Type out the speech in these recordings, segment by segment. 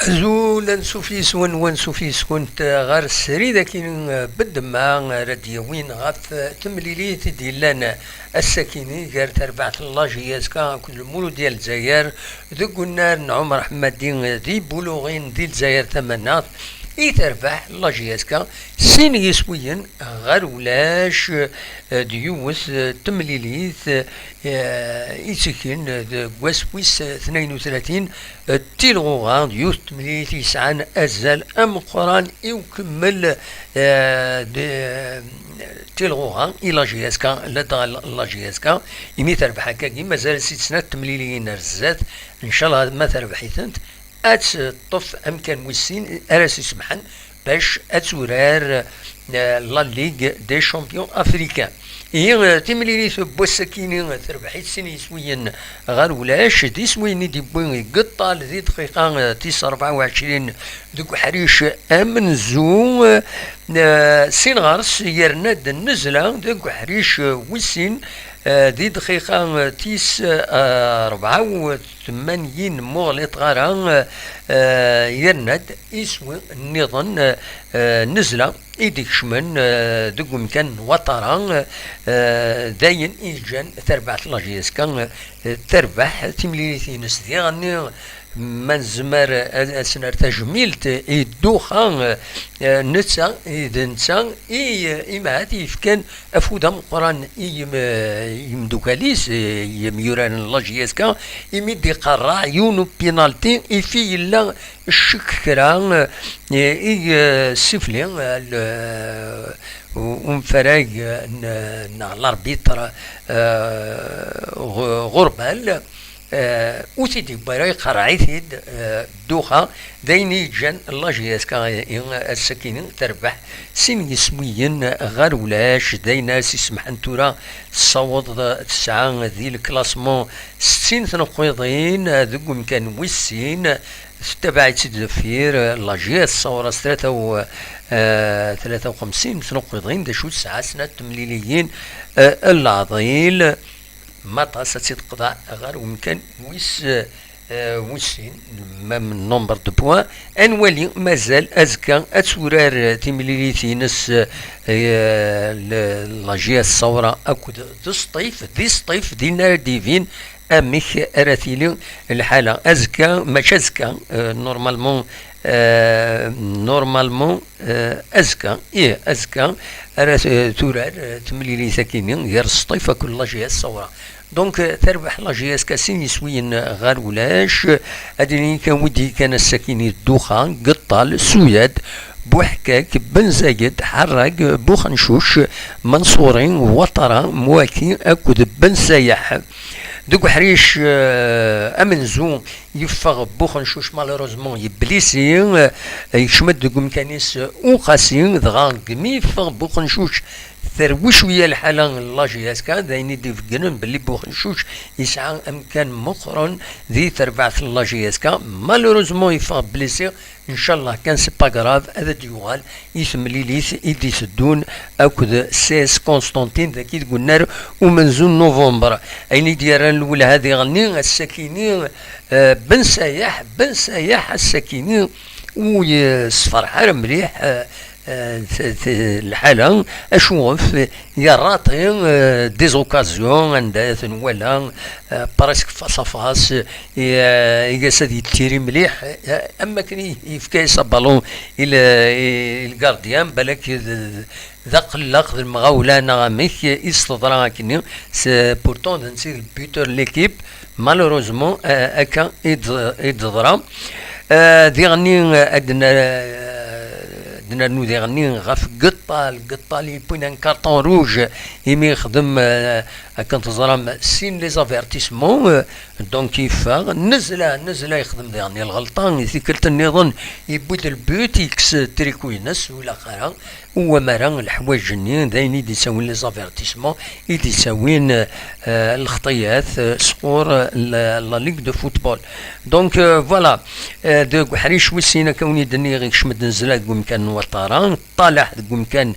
زولا سوفيس ون سوفيس كنت غير السري ذاك بالدماء راديوين غاف تمليليت ديالنا الساكنين غير تربعة الله جيازكا كل مولو ديال الجزائر ذوك النار عمر احمد دين ذي بلوغين ديال الجزائر ثمانات يتربح الله جيازكا سين يسويا غير ولاش ديوث تمليليت يسكن واسويس 32 تيلغوغان ديوث تمليليت يسعان أزال أم قران يكمل تيلغوغان إلا جيازكا لدى الله جيازكا يمي تربح هكاكي مازال 6 سنوات تمليليين رزات إن شاء الله ما تربحيتنت أتطف أمكان ويسين أراسي سمحن باش أتورار لا ليغ دي شامبيون أفريكان إيه تمليليت بوسكيني تربحيت سيني سويا غير ولاش دي سويني دي بوين قطة لذي دقيقة 24 دوك حريش أمن زو سين غارس يرناد النزلة دوك حريش وسين دي دقيقة 84 مغلط غاران يرناد يسوي النظام نزلة إيديك شمن دوك مكان وطران داين إيجان تربح لاجيس كان تربح تمليليتي نسدي غني من زمر أسنر تجميلت الدوخان نتسا إذا نتسا إما يفكان أفودام قران يمدوكاليس يميوران الله كان يمدي قرا يونو بينالتي يفي إلا الشكران سفلي ومفراج الاربيتر غربال وتيدي براي قرعيتيد دوخا دايني جان الله جياسكا السكينين تربح سين يسميين غير ولاش داينا سيسمحن تورا تصوض تسعة ذي الكلاسمون 60 نقيضين ذوك مكان ويسين تبعت الدفير لاجيا الصورة 53 نقيضين دا شو ساعة سنة تمليليين العضيل ما تاسات تقطع غير ومكان ويسين من نمبر دو بوان انوالي مازال ازكا اتورار تيمليليتينس لاجيا الصورة اكود دي سطيف دينا ديفين اميخ اراتيلي الحالة ازكا ماش ازكا نورمالمون ازكا ازكا تورار تمليلي ساكنين غير السطيفة كل لاجيا الصورة دونك تربح لاجياس كاسين يسوين غير ولاش ادري كان ودي كان الساكنين الدوخان قطال سويد بوحكاك بن زايد حراق بوخنشوش منصورين وطرة مواكي اكد بن سايح دوك حريش امنزو يفغ بوخنشوش مالوروزمون يبليسي يشمد دوك مكانيس وقاسين دغان مي يفغ بوخنشوش ثروش ويا الحالة لاجياسكا دايني دي فقنن باللي بوخنشوش يسعى امكان مقرن ذي تربعة لاجياسكا مالوروزمون يفغ بليسي ان شاء الله كان سي با كراف هذا ديوال يثملي ليث يدي سدون اكد سيس كونستانتين ذاك قلنا ومنزون نوفمبر اين ديران الاولى هذه غني الساكنين بن سايح الساكنين ويصفر مليح الحالة أشوف يراطي ديزوكازيون عندها ولا براسك فاس فاس يقاس هذه التيري مليح أما كان يفكاي بالون إلى الجارديان بالك ذاق اللاخذ المغاولة نغاميك يستضرا كني بورتون نسير البيوتر ليكيب مالوروزمون أكا يتضرا دي غني أدنى نو ديغني غاف القطة اللي بوين ان كارطون روج يمي يخدم كنت زرام سين لي زافيرتيسمون دونك كيفا نزله يخدم ديغني الغلطان يثيكلت النظام يبوت البيوت يكس تريكوينس ولا خيرا هو مرا الحوايج الجنين دايني دي يساوين لي زافيرتيسمون يدي يساوين الخطيات سقور لا ليغ دو فوتبول دونك فوالا دو حريش وسينا كوني دني غير شمد نزلات قوم كان وطران طالع قوم كان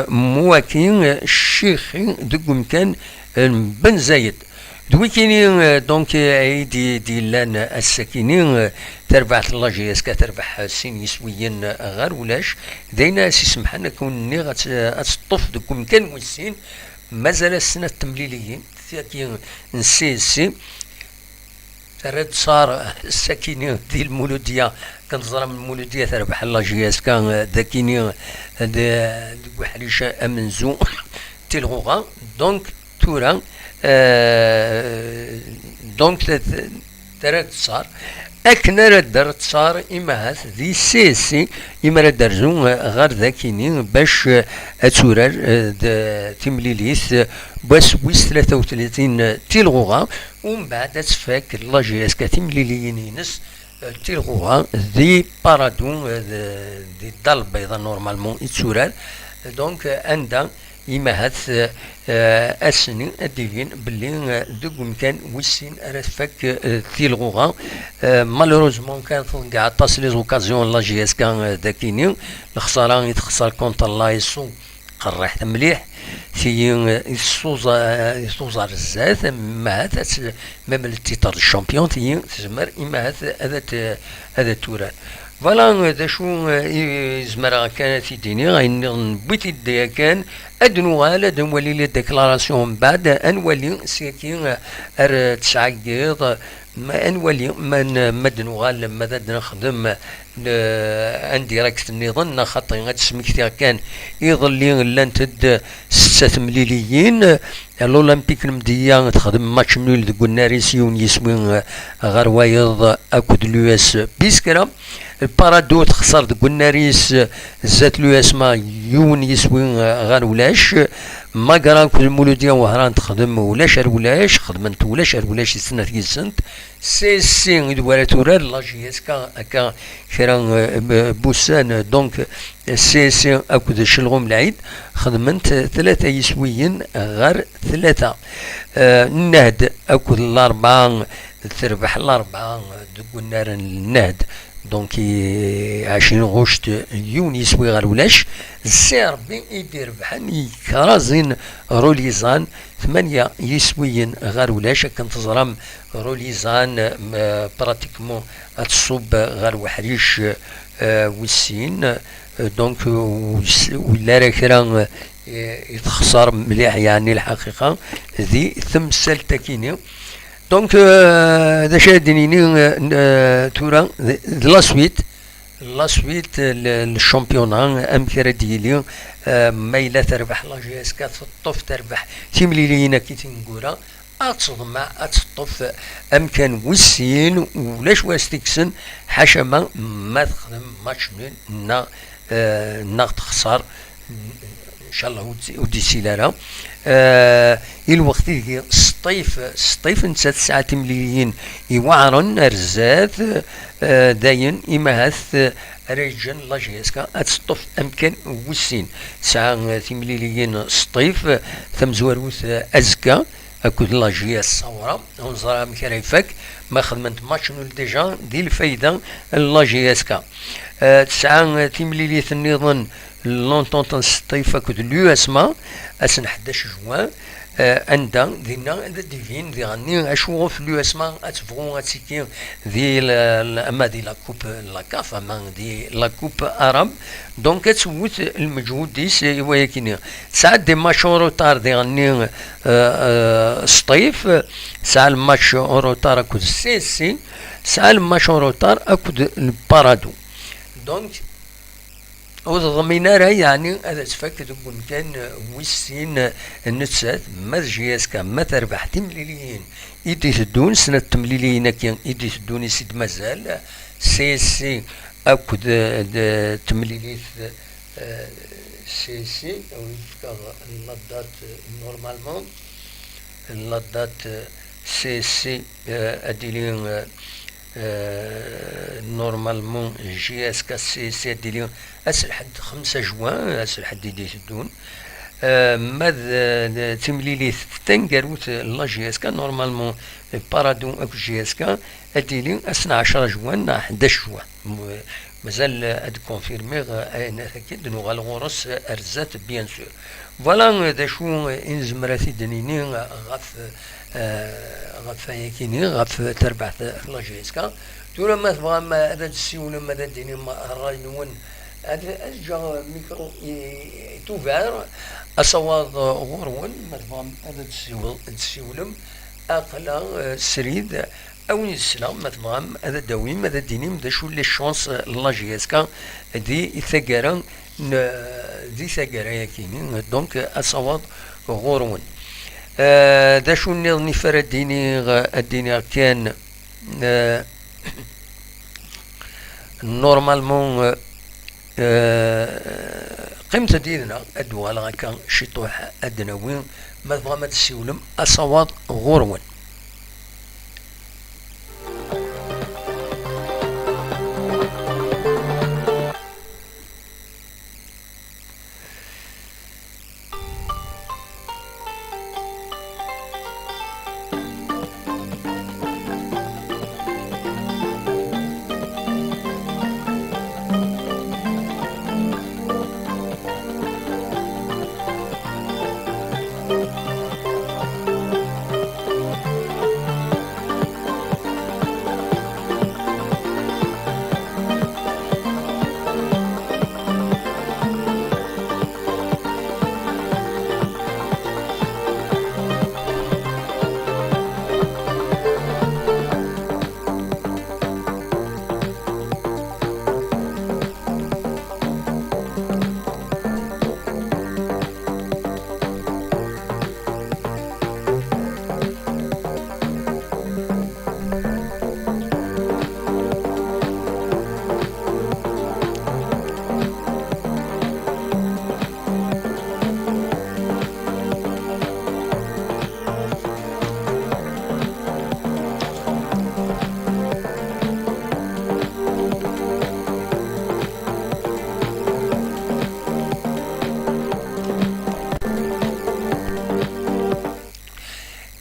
مواكين الشيخي قوم كان بن زايد دوي كاينين دونك عيدي لان الساكنين تربع لا جي اس كتربح سين يسويا غير ولاش داينا سي سمحنا كوني غتطف دوك كان وسين مازال السنه التمليليين كاين نسي ترد صار الساكنين ديال المولوديه كنظر من المولوديه تربح لا جي اس كان داكيني دوك حريشه امنزو تيلغوغا دونك تورا دونك ترد صار اكنا رد صار اما هاث ذي سيسي اما رد درزون غير ذاكيني باش اتورار تمليليث باش ويس 33 تيلغوغا ومن بعد تفاك لا جي اس كتمليليين ينس تيلغوغا ذي بارادون ذي الدار البيضاء نورمالمون يتسورار دونك عندها إما هاث أسني أديين باللي دوك مكان ويسين أرفك تيلغوغا مالوروزمون كانت كاع طاس لي زوكازيون لا جي اس كان داكيني الخسارة يتخسر كونتر لا يسو قرحت مليح في يسوزا الزات ما هذا ميم التيتر الشامبيون تزمر إما هذا تورا فوالا دا شو يزمر كانت يديني غاين بيتي ديا كان ادنوها نولي لي ديكلاراسيون بعد انولي ساكين ار تسعيض ما انولي من مدنوها لما نخدم ان ديريكت نظن خاطر غتسمكتي كان يظل لان تد 6 مليليين الاولمبيك المديه تخدم ماتش نول دو ناريسيون يسوين غير وايض اكود اليو اس بيسكرا البارادو تخسر دو ناريس زات لو اسما يون يسوين غير ولاش ما قران كل المولوديه وهران تخدم ولاش ولاش خدمت ولاش السنه في السنت سي دوالة تورال لا جي اس كا كرا بوسان دونك سي اكود شلغوم العيد خدمت 3 يسويين غير 3 النهد اكود الاربعه تربح الاربعه دو نار النهد دونك 20 غشت يوني يسوي غير ولاش السي ربي يدير بحال كرازين روليزان 8 يسويين غير ولاش كنتظرم روليزان براتيكمون تصوب غير وحريش وسين دونك ولا راه كرا يتخسر مليح يعني الحقيقه ذي ثمثال تاكيني دونك هذا شادنيني تورا لا سويت الشامبيونا امكره ديالي مايله تربح لا جي اس كتطف تربح تيمليلينا كي تنقولها اتصدم اتطف امكان وسين ولاش واستكسن حاشا ما تخدم ماتش نا تخسر ان شاء الله ودي سيلارا الوقت ديال الصيف نتا 9 مليين يوعرن رزات داين اما هاث ريجن لا جي اس كا اتسطف امكان وسين 9 مليين الصيف ثم زواروث ازكا اكود لا جي اس صورا ونزرها مكريفك ما خدمت ماتش نول ديجا دي الفايده لا جي اس كا 9 مليين النظام لونطونط الصيف اكود اليو اسما اسن 11 جوان عندها دينا ديفين دي غني اشوفوا في اليو اسما اتفغون اتسيكي دي اما دي لا كوب لا كاف اما دي لا كوب اراب دونك تسوت المجهود ديس ولكن ساعات دي ماتش روتار دي غني الصيف ساعه الماتش روتار اكود سي ساعه الماتش روتار اكود البارادو دونك وضمينا يعني هذا تفكر تكون كان ويسين النتسات ما جي اس كا ما تربح تمليليين يدي تدون سنة تمليليين كان يدي تدون سيد مازال سي اكو تمليليث سي او اللادات نورمالمون اللادات سي اديلين نورمالمون جي اس كا سي اديلين اسل حد 5 جوان اسل حد يدي تدون ماذا تمليلي تنقروت لا جي اس كا نورمالمون بارادون اكو جي اس كا اديلي 12 جوان 11 جوان مازال اد كونفيرمي انا اكيد انه غالغورس ارزات بيان سور فوالا دا شو انزمراتي دنيني غف يكيني غف تربح لا جي اس كا تورا ما تبغى ما هذا السيوله ما هذا ديني ما رايون هذا اجا ميكرو توفار اصوات غورون ما تبغى هذا السيولم اقلا سريد او السلام ما تبغى هذا دويم هذا ديني مدا شو لي شونس لا جي اس كا دي ثقرا دي ثقرا يكيني دونك اصوات غورون دا شو نظني فرد ديني كان نورمالمون قيمة ديننا الدوال كان شطوح أدنوين ما تبغى ما تسيولم أصوات غورون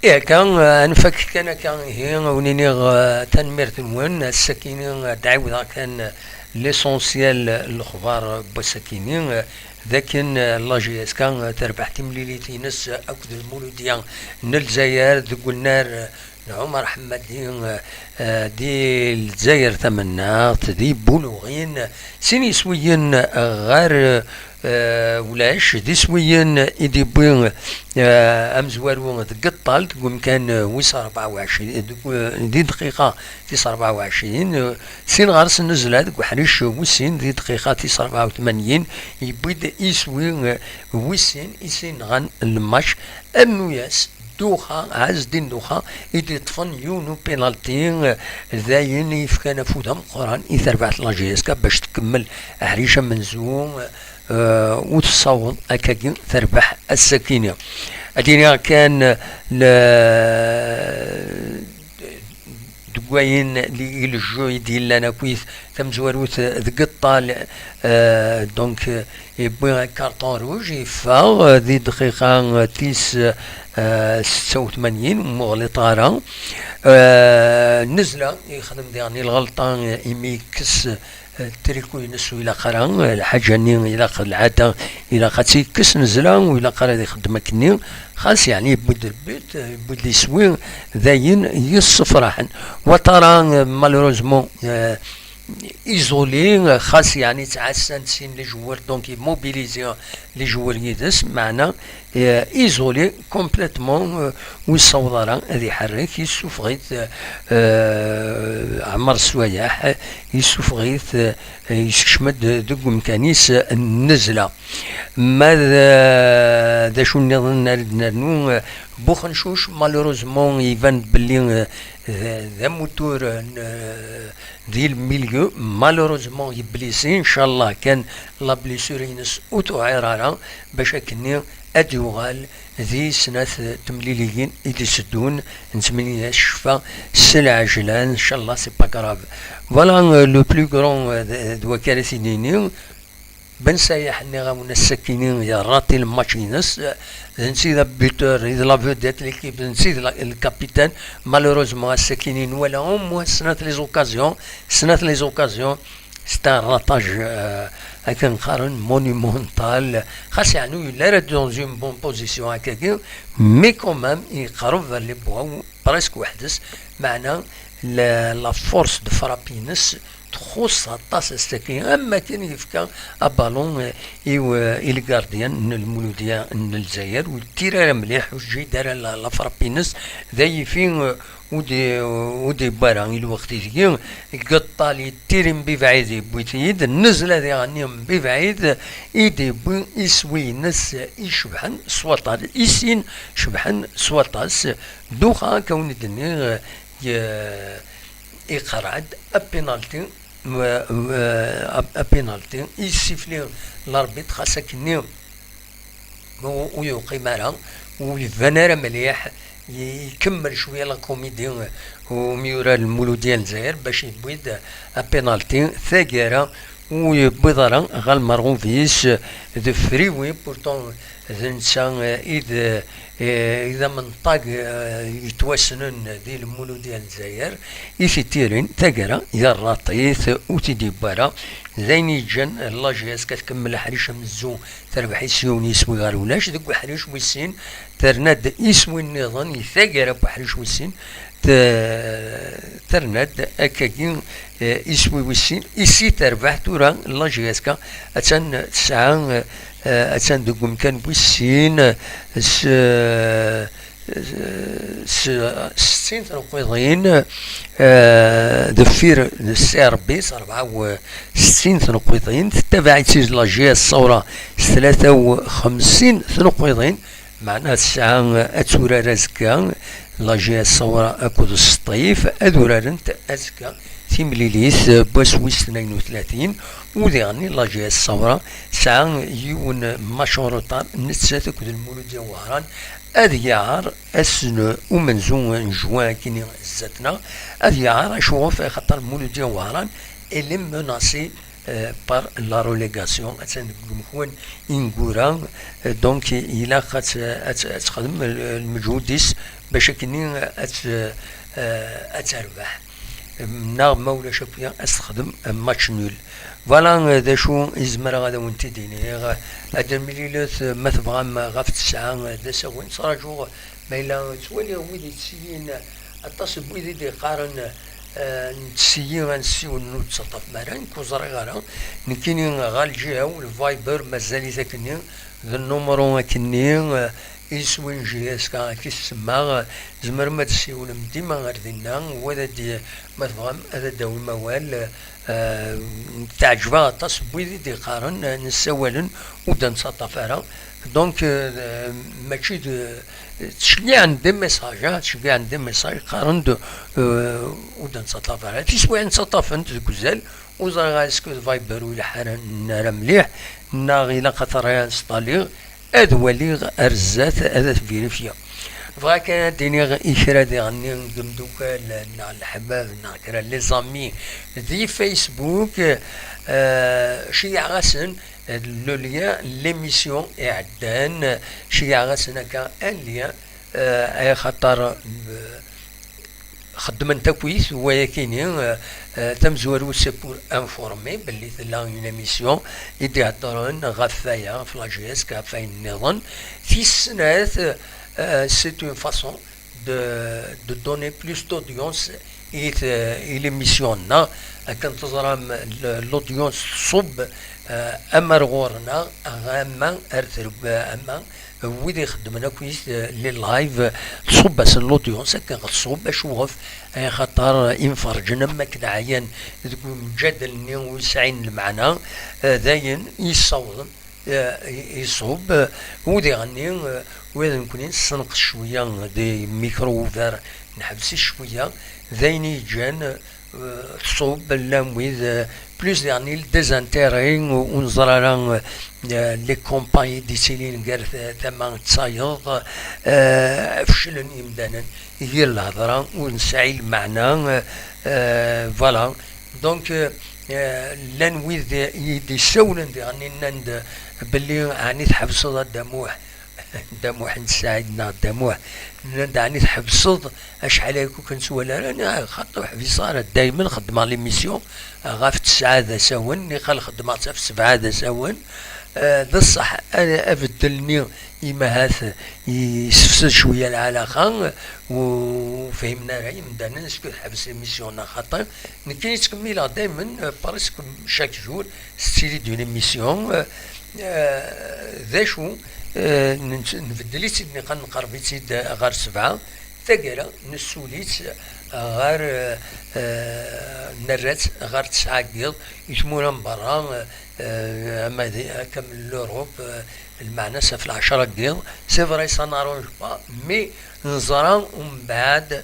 إيه كان نفك كان هي ونيني تنمير تنوين السكينين دعوة كان ليسونسيال الأخبار بسكينين لكن لا جي اس كان تربح تمليليتي نس أكد المولوديان نالجزائر تقول نار عمر حمادين دي الجزائر ثمنات دي بلوغين سيني سويين غير ولاش دي سويين إدي بين أمزوارون تقطال تقول كان ويس 24 دي دقيقة تيس 24 سين غارس نزلات وحريش وسين دي دقيقة تيس 84 يبيد يسوي وسين يسين غن الماتش النوياس دوخا عز الدين دوخا إدي طفن يونو بينالتي ذاين يفكان فودهم قران يثربعت لاجيسكا باش تكمل حريشة منزوم وتصوت أكاكين تربح السكينة الدنيا كان دقوين لي الجوي ديالنا كويس تم زواروت ذقطة دونك يبغي كارطون روج يفا ذي دقيقة تيس 86 مغلطة نزلة يخدم ديعني الغلطة يميكس تريكو ينسو إلى قران الحاجة ني إلى العادة إلى قاتي كس نزلا وإلى قرا يخدم كني خاص يعني يبود البيت يبود يسوي ذاين يصفرحن وترى مالوروزمون ايزولي خاص يعني تعسن سين لي جوار دونك موبيليزي لي جوار يدس معنا ايزولي كومبليتمون والصوضره هذه حرك يسوفغيت عمر السوايح يسوفغيت يشمد دوك مكانيس النزله ماذا دا شو نظن نرنو بوخنشوش مالوروزمون يبان بلي ذا موتور ديال الميليو مالوروزمون يبليسي ان شاء الله كان لا بليسور ينس اوتو عرارة باش كني اديوغال ذي سنة تمليليين إدي سدون نتمنى الشفاء العاجلة ان شاء الله سي با كراف فوالا لو بلو كرون دو كارثينيني بن سايح نغاون السكينين يا راتي الماتشينس نسي ذا بيتر إذا لا فيديت ليكيب نسي الكابيتان مالوروزمون السكينين ولا هم سنة لي زوكازيون c'est un ratage avec un carré monumental. خاص يعني il est dans une bonne position à quelqu'un, mais quand même il يقرب vers les bois presque وحدس معنى la force de frappiness تخص الطاس السكين اما كان يفكا بالون الجارديان المولوديه الجزائر والتيرا مليح وجي دار لا فرابينس ذي فين ودي برا الوقت يجي قطالي تيرم ببعيد بويتيد النزل هذه غنيهم ببعيد يدي بو يسوي نس يشبحن سواطاس يسين شبحن سواطاس دوخا كون الدنيا يقرعد بينالتي بينالتي يسيفلي الاربيت خاصة كني ويوقي مرة ويفنر مليح يكمل شويه لا كوميدي وميورا المولوديه الجزائر باش يبويد بينالتي ثاقيره ويبضرا غال مارغوفيس دو فريوي بورتون ذنسا إذا منطق يتوسنن دي المولودية الجزائر يفتيرين ثقرا يا الراطيث وتدي برا زيني جن لاجيس كتكمل حريشة من الزو تربح يسيون يسوي غير ولاش ذوك حريش ويسين ترند يسوي النظام يثقرا بحريش ويسين ترند أكاكين يسوي ويسين يسي تربح تورا لاجيسكا أتن تسعة أتان دوكم كان بوسين ستين تنقيضين دفير السي 64 تنقيضين تتبع سيز لاجي الثورة 53 تنقيضين معناها تسعة أتورا رزكا لاجي الثورة أكود السطيف أدورارنت أزكا تيمليليث بوسويس 32 وذيغني لاجي الثورة ساعة يون ماشورطان نتسات كود المولودية وهران أذيار أسن ومنزون جوان كيني زاتنا أذيار أشوف خاطر المولودية وهران اللي مناسي par la relégation أتسان المخون إنغورا دونك إلا خات أتخدم المجهود ديس باش كني أتربح نغمة ولا شوية استخدم ماتش نول فوالا ذا شو يزمر غادا وانت ديني هذا المليلات ما تبغى ما غاف تسعة ذا سوين صرا جو ما إلا تولي ويدي تسيين اتصل بويدي دي قارن نتسيين غنسيو نوت سطف مران كوزري غالا نكيني غالجيها والفايبر مازالي ذاكني ذا النمرو كني يسوين جياسكا كيسمى زمر ما تسيون ديما غير دينا وهذا دي ما تبغى هذا داو الموال تعجبها تصبوي دي قارن نسوالن ودن سطفارا دونك ماشي تشجع عند ميساج تشجع عند ميساج قارن دو ودن سطفارا تيسوي عند سطفن تزال وزار غاسكو فايبر ولا حران نار مليح ناغي لا خطر انستالي أدولي أرزات أذات فيريفيا فغاكا ديني إشرا دي غني نقمدوكا نا الحباب نا كرا لي زامي دي فيسبوك شي غاسن لو ليا ليميسيون إعدان شي غاسن هكا ان ليا أي خطر خدمن تكويس ولكن تمزورو سي بور انفورمي باللي لا اون ايميسيون يدي هضرون غفايا في لاجيس كافاين النظام في السنات سي اون فاسون دو دوني بلوس دودونس اي ليميسيون كنتظر لودونس صب امرغورنا اما ارترب اما ويدي يخدمنا كويس لي لايف تصب بس لودونس كنصوب اشوف خاطر ينفرجنا ما كدا عيان تكون مجادل ويسعين المعنى داين يصوب يصوب ودي غني وإذا نكون نسنق شويه دي ميكروفر نحبس شويه داين يجان تصوب لامويد بلوس يعني ديزانتيري ونزرا لي كومباني دي سيلين كارث ثمان تصايض فشلن يمدانا هي الهضره ونسعي المعنى فوالا دونك لان ويد يدي سولن دي غني نند باللي يعني تحبسوا دموع دموع نساعدنا دموع يعني تحبسوا اشحال هيكو كنسولا انا خاطر في صار دائما خدم لي ميسيون غاف 9 ساون خل خدمات في 7 ساون ذا الصح انا ابدلني إما هاث يسفسد شويه العلاقه وفهمنا راي من دانا نسكو حبس ميسيون خاطر نكي تكمل دائما بارسك شاك جور ستيلي دون ميسيون ذا شو نبدلي سيدني قنقربي سيد غار 7 ثقيلة نسوليت غار نرات غار 9 قيض يتمونا من برا اما كمل لوروب المعنى في 10 قيض سي فري سا نارونج با مي نزرا ومن بعد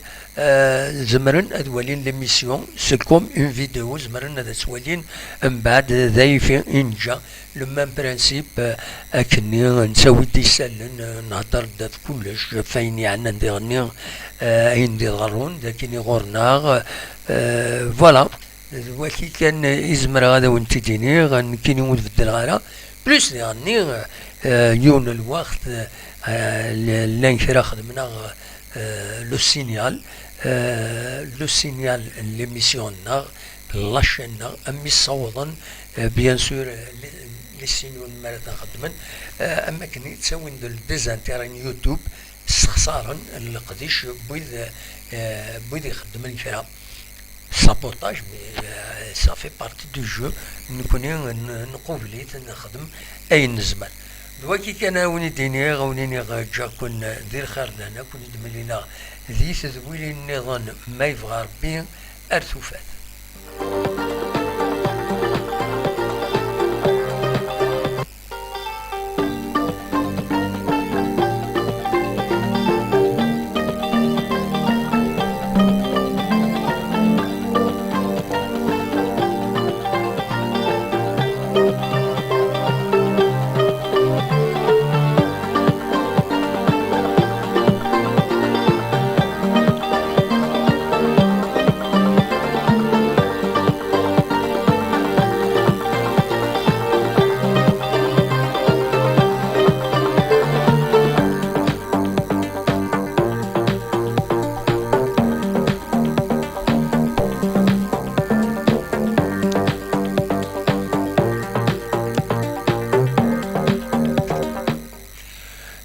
زمرن ادوالين ليميسيون سي كوم اون فيديو زمرن هذا تولين من بعد ذايفين انجا لو ميم برانسيب اكني نسوي ديسالن نهضر في كلش فاين يعني نديرني اين نديرون لكن غورنا فوالا ولكن كان يزمر هذا وانت ديني كاين يموت في الدلغاله بلوس يعني يون الوقت اللي نكرا خدمنا لو سينيال ليميسيون لا شين امي صودا بيان سور لي سينيون مالت خدمن اما كان يتساوي ديزانتيرين يوتيوب استخسارا القديش بيد يخدم الكرا سابوتاج سا في بارتي دو جو نكوني نقوبليت نخدم اي نزمان دواكي كان وني ديني غونيني جا كون دير خير لنا كون دملينا ذي تذويل النظام ما يبغى ربي ارثوفات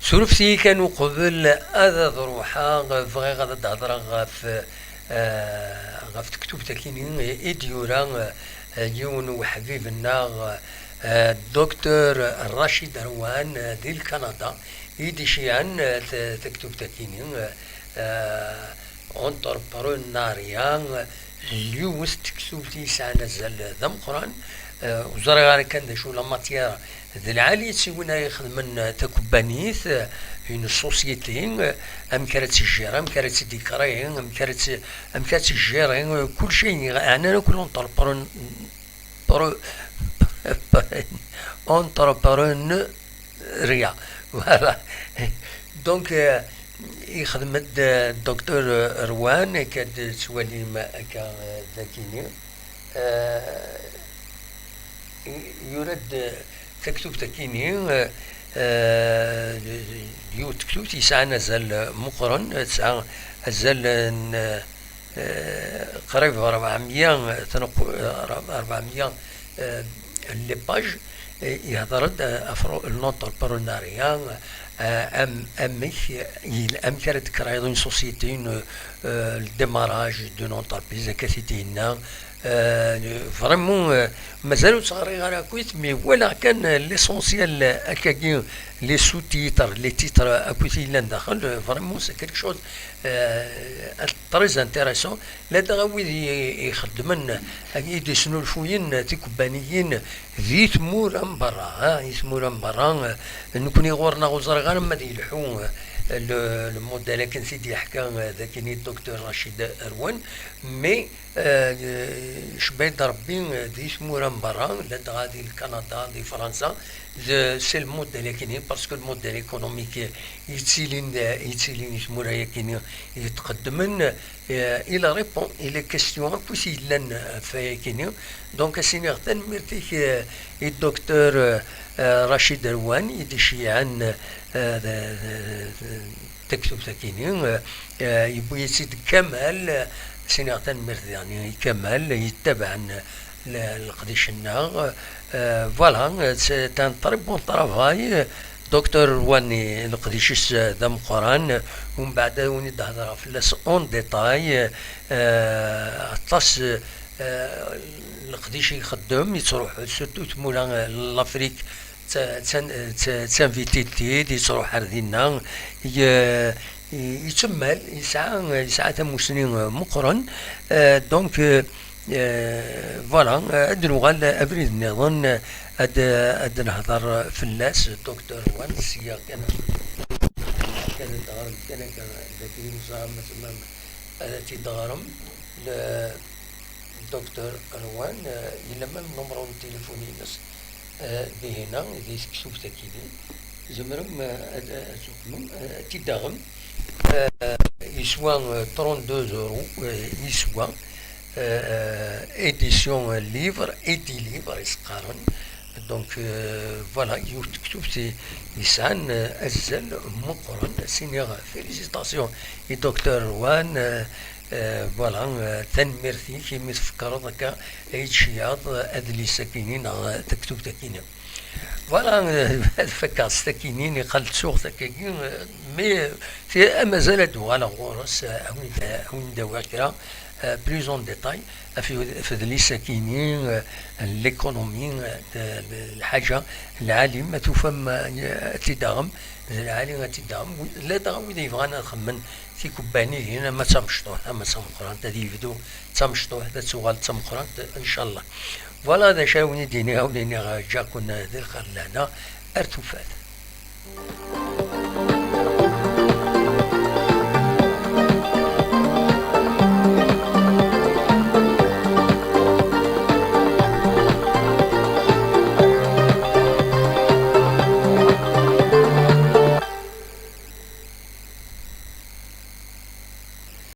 سورفتي كانوا قبل هذا ظروحا بغي غادا تهضر غاف تكتب تكيني ايديورا يون وحبيبنا الدكتور رشيد روان ديال كندا يدي شيئا تكتب تكيني اونتربروناريا اليوس تكتبتي ساعة نزل ذم قران وزرا كان شو لا ماتيير ذي العالي تسوينا يخدمن تكوبانيث اون سوسيتي ام كانت تجير ام كانت ديكراي ام كانت تجير كل شيء يعني انا كل اونتربرون ريا فوالا دونك يخدم الدكتور روان كاد تولي ما كان ذاكيني يرد تكتب تكيني يو تكتب تسعة نزل مقرن تسعة نزل قريب 400 لي باج يهضر افرو النونتربروناريا ام كانت كرايضون سوسيتي الديماراج دون اونتربريز كثيرين فريمون مازالوا صغارين على كويت مي ولا كان ليسونسيال هكاكي لي سو تيتر لي تيتر اكويتي لان داخل فريمون سي كيلك شوز تريز انتيريسون لا تغوي يخدمن يدسنوا شويين تكبانيين ذي تمور من برا يتمور من برا نكوني غورنا غوزرغان ما يلحو الموديل كان سيدي حكى ذاك الدكتور رشيد اروان مي شبيت ربي دي شمورا من برا لا غادي لكندا دي فرنسا سي الموديل كاين باسكو الموديل ايكونوميك يتسيلين شمورا كاين يتقدمن il répond il est question possible لن فايكيني دونك سيني غتن مرتيك الدكتور رشيد روان يدشي عن تكتب سكيني يبغي يزيد كمال سيني غتن مرتي يعني كمال يتبع القديش النار فوالا سي ان تري بون طرافاي دكتور واني القديشيس دم قران ومن بعد وني تهضر في لاس اون ديتاي عطاس القديش يخدم يتروح سورتو تمولا لافريك تانفيتيتي يتروح عرضينا يتمل يسعى تموسنين مقرن دونك فوالا ادنوغال ابريد نظن اد نهضر في الناس دكتور وان سيا كان دغرم كان ذاكري نظام مثلا التي دغرم الدكتور روان الا ما النمرو التليفوني نص بهنا ديس كشوف تاكيدي زمرم سوكمم تي دغم يسوى 32 يورو يسوى édition livre et des livres يسقارن دونك فوالا يكتب سي يسعن أزل مقرن سينيغا فيليزيتاسيون دكتور روان فوالا تنمرتي كيما تفكر هكا عيد شياض أدلي ساكنين تكتب تاكينين فوالا فكاس تاكينين قلت سوق تاكينين مي في مازال دوغالا غورس هون دواكرا plus en détail في ذلك ساكينين l'économie الحاجة العالم تفهم تدعم العالم تدعم لا دعم إذا يبغانا نخمن في كوباني هنا ما تمشطوح ما تمقران تدي الفيديو تمشطوح تسوغال تمقران إن شاء الله فوالا هذا شاوني ديني هاوليني جاكونا ذي الخير لنا أرتفاد